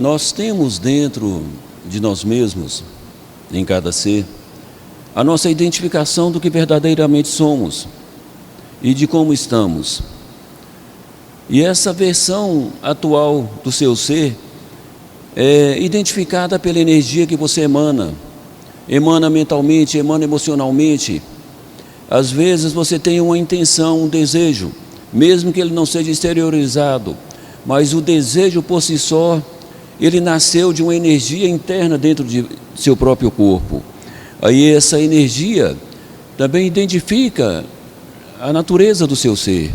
Nós temos dentro de nós mesmos, em cada ser, a nossa identificação do que verdadeiramente somos e de como estamos. E essa versão atual do seu ser é identificada pela energia que você emana mentalmente, emana emocionalmente. Às vezes você tem uma intenção, um desejo, mesmo que ele não seja exteriorizado, mas o desejo por si só, ele nasceu de uma energia interna dentro de seu próprio corpo. Aí essa energia também identifica a natureza do seu ser,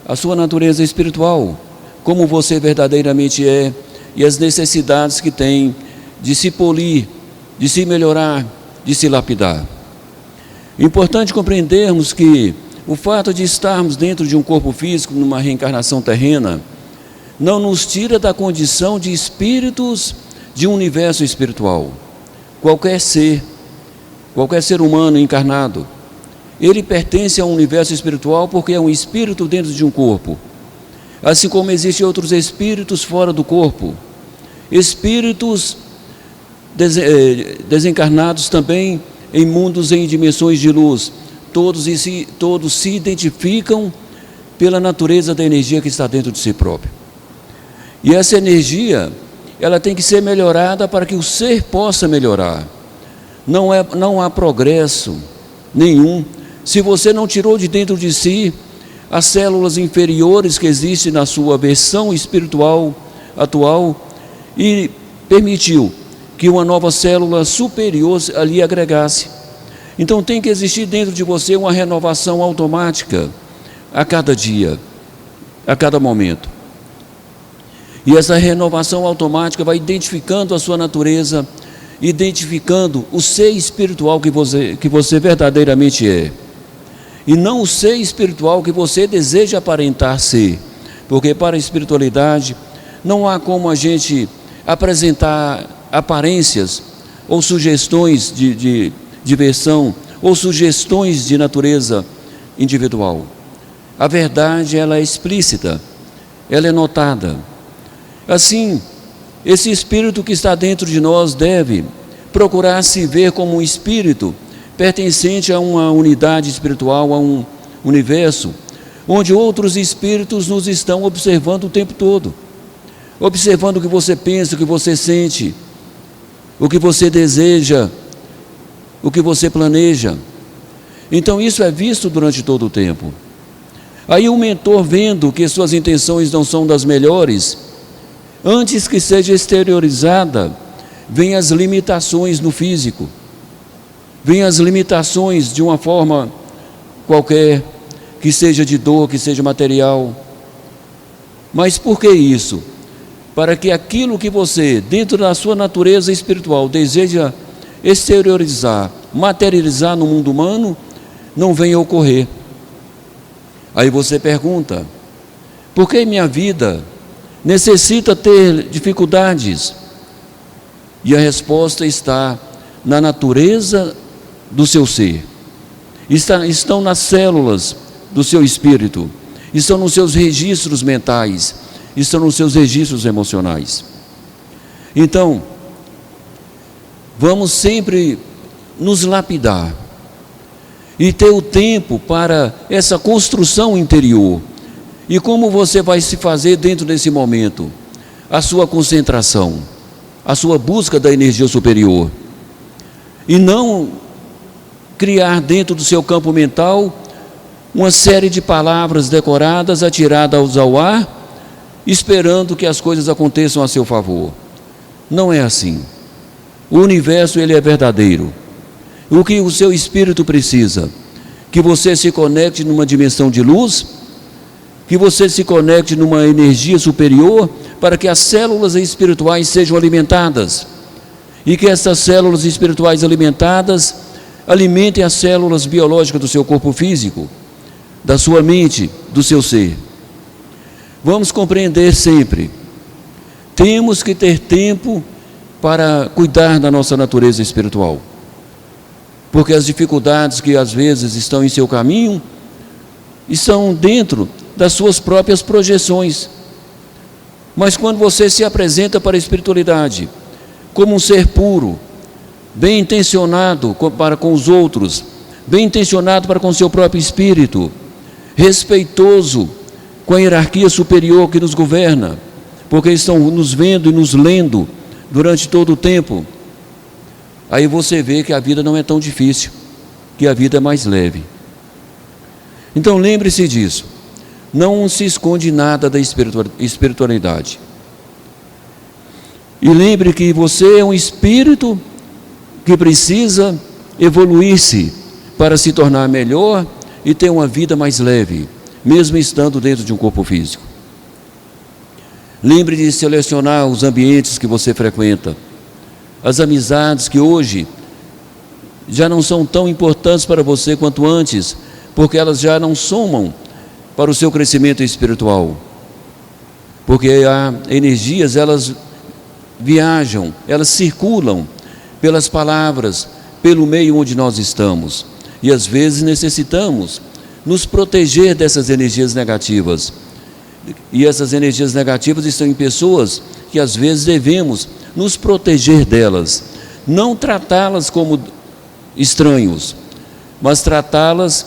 a sua natureza espiritual, como você verdadeiramente é e as necessidades que tem de se polir, de se melhorar, de se lapidar. Importante compreendermos que o fato de estarmos dentro de um corpo físico, numa reencarnação terrena, não nos tira da condição de espíritos de um universo espiritual. Qualquer ser humano encarnado, ele pertence a um universo espiritual porque é um espírito dentro de um corpo. Assim como existem outros espíritos fora do corpo, espíritos desencarnados também em mundos, em dimensões de luz, todos se identificam pela natureza da energia que está dentro de si próprio. E essa energia, ela tem que ser melhorada para que o ser possa melhorar. Não há progresso nenhum se você não tirou de dentro de si as células inferiores que existem na sua versão espiritual atual e permitiu que uma nova célula superior ali agregasse. Então tem que existir dentro de você uma renovação automática a cada dia, a cada momento. E essa renovação automática vai identificando a sua natureza, identificando o ser espiritual que você verdadeiramente é. E não o ser espiritual que você deseja aparentar ser. Porque para a espiritualidade não há como a gente apresentar aparências ou sugestões de diversão ou sugestões de natureza individual. A verdade, ela é explícita, ela é notada. Assim, esse espírito que está dentro de nós deve procurar se ver como um espírito pertencente a uma unidade espiritual, a um universo, onde outros espíritos nos estão observando o tempo todo, observando o que você pensa, o que você sente, o que você deseja, o que você planeja. Então isso é visto durante todo o tempo. Aí o mentor, vendo que suas intenções não são das melhores, antes que seja exteriorizada, vem as limitações no físico, vem as limitações de uma forma qualquer, que seja de dor, que seja material. Mas por que isso? Para que aquilo que você, dentro da sua natureza espiritual, deseja exteriorizar, materializar no mundo humano, não venha ocorrer. Aí você pergunta, por que minha vida necessita ter dificuldades? E a resposta está na natureza do seu ser, estão nas células do seu espírito, estão nos seus registros mentais, estão nos seus registros emocionais. Então, vamos sempre nos lapidar e ter o tempo para essa construção interior. E como você vai se fazer dentro desse momento? A sua concentração, a sua busca da energia superior. E não criar dentro do seu campo mental uma série de palavras decoradas, atiradas ao ar, esperando que as coisas aconteçam a seu favor. Não é assim. O universo, ele é verdadeiro. O que o seu espírito precisa? Que você se conecte numa dimensão de luz, que você se conecte numa energia superior, para que as células espirituais sejam alimentadas, e que essas células espirituais alimentadas alimentem as células biológicas do seu corpo físico, da sua mente, do seu ser. Vamos compreender sempre, temos que ter tempo para cuidar da nossa natureza espiritual, porque as dificuldades que às vezes estão em seu caminho, estão dentro das suas próprias projeções. Mas quando você se apresenta para a espiritualidade como um ser puro, bem intencionado para com os outros, bem intencionado para com o seu próprio espírito, respeitoso com a hierarquia superior que nos governa, porque eles estão nos vendo e nos lendo durante todo o tempo, aí você vê que a vida não é tão difícil, que a vida é mais leve. Então lembre-se disso, não se esconde nada da espiritualidade. E lembre que você é um espírito que precisa evoluir-se para se tornar melhor e ter uma vida mais leve, mesmo estando dentro de um corpo físico. Lembre de selecionar os ambientes que você frequenta, as amizades que hoje já não são tão importantes para você quanto antes, porque elas já não somam para o seu crescimento espiritual. Porque há energias, elas viajam, elas circulam pelas palavras, pelo meio onde nós estamos. E às vezes necessitamos nos proteger dessas energias negativas. E essas energias negativas estão em pessoas que às vezes devemos nos proteger delas. Não tratá-las como estranhos, mas tratá-las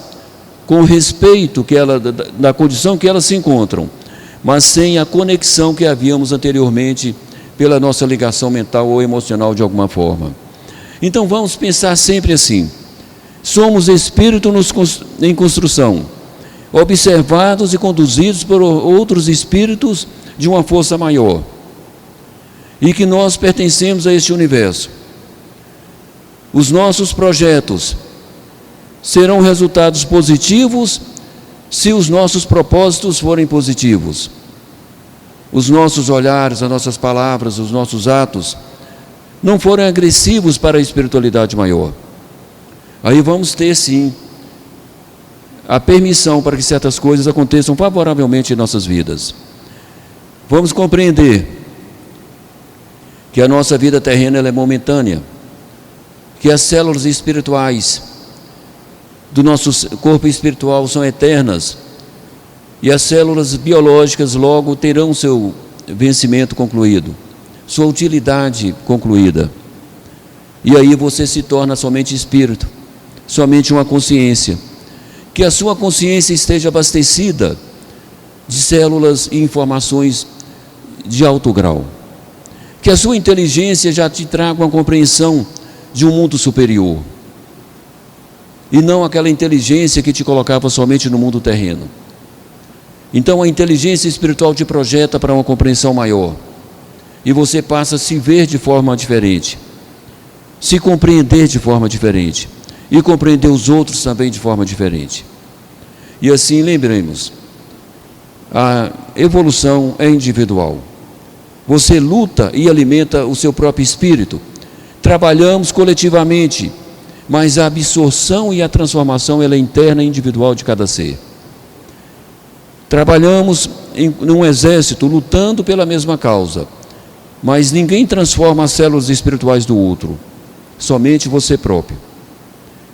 com respeito da condição que elas se encontram, mas sem a conexão que havíamos anteriormente pela nossa ligação mental ou emocional de alguma forma. Então vamos pensar sempre assim: somos espíritos em construção, observados e conduzidos por outros espíritos de uma força maior, e que nós pertencemos a este universo. Os nossos projetos serão resultados positivos se os nossos propósitos forem positivos. Os nossos olhares, as nossas palavras, os nossos atos não forem agressivos para a espiritualidade maior. Aí vamos ter sim a permissão para que certas coisas aconteçam favoravelmente em nossas vidas. Vamos compreender que a nossa vida terrena ela é momentânea, que as células espirituais do nosso corpo espiritual são eternas, e as células biológicas logo terão seu vencimento concluído, sua utilidade concluída. E aí você se torna somente espírito, somente uma consciência. Que a sua consciência esteja abastecida de células e informações de alto grau. Que a sua inteligência já te traga uma compreensão de um mundo superior. E não aquela inteligência que te colocava somente no mundo terreno. Então a inteligência espiritual te projeta para uma compreensão maior. E você passa a se ver de forma diferente, se compreender de forma diferente, e compreender os outros também de forma diferente. E assim lembremos, a evolução é individual. Você luta e alimenta o seu próprio espírito. Trabalhamos coletivamente, mas a absorção e a transformação ela é interna e individual de cada ser. Trabalhamos num exército, lutando pela mesma causa, mas ninguém transforma as células espirituais do outro, somente você próprio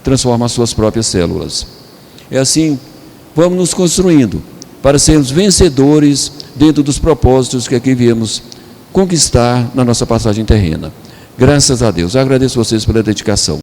transforma as suas próprias células. É assim, vamos nos construindo para sermos vencedores dentro dos propósitos que aqui viemos conquistar na nossa passagem terrena. Graças a Deus. Eu agradeço vocês pela dedicação.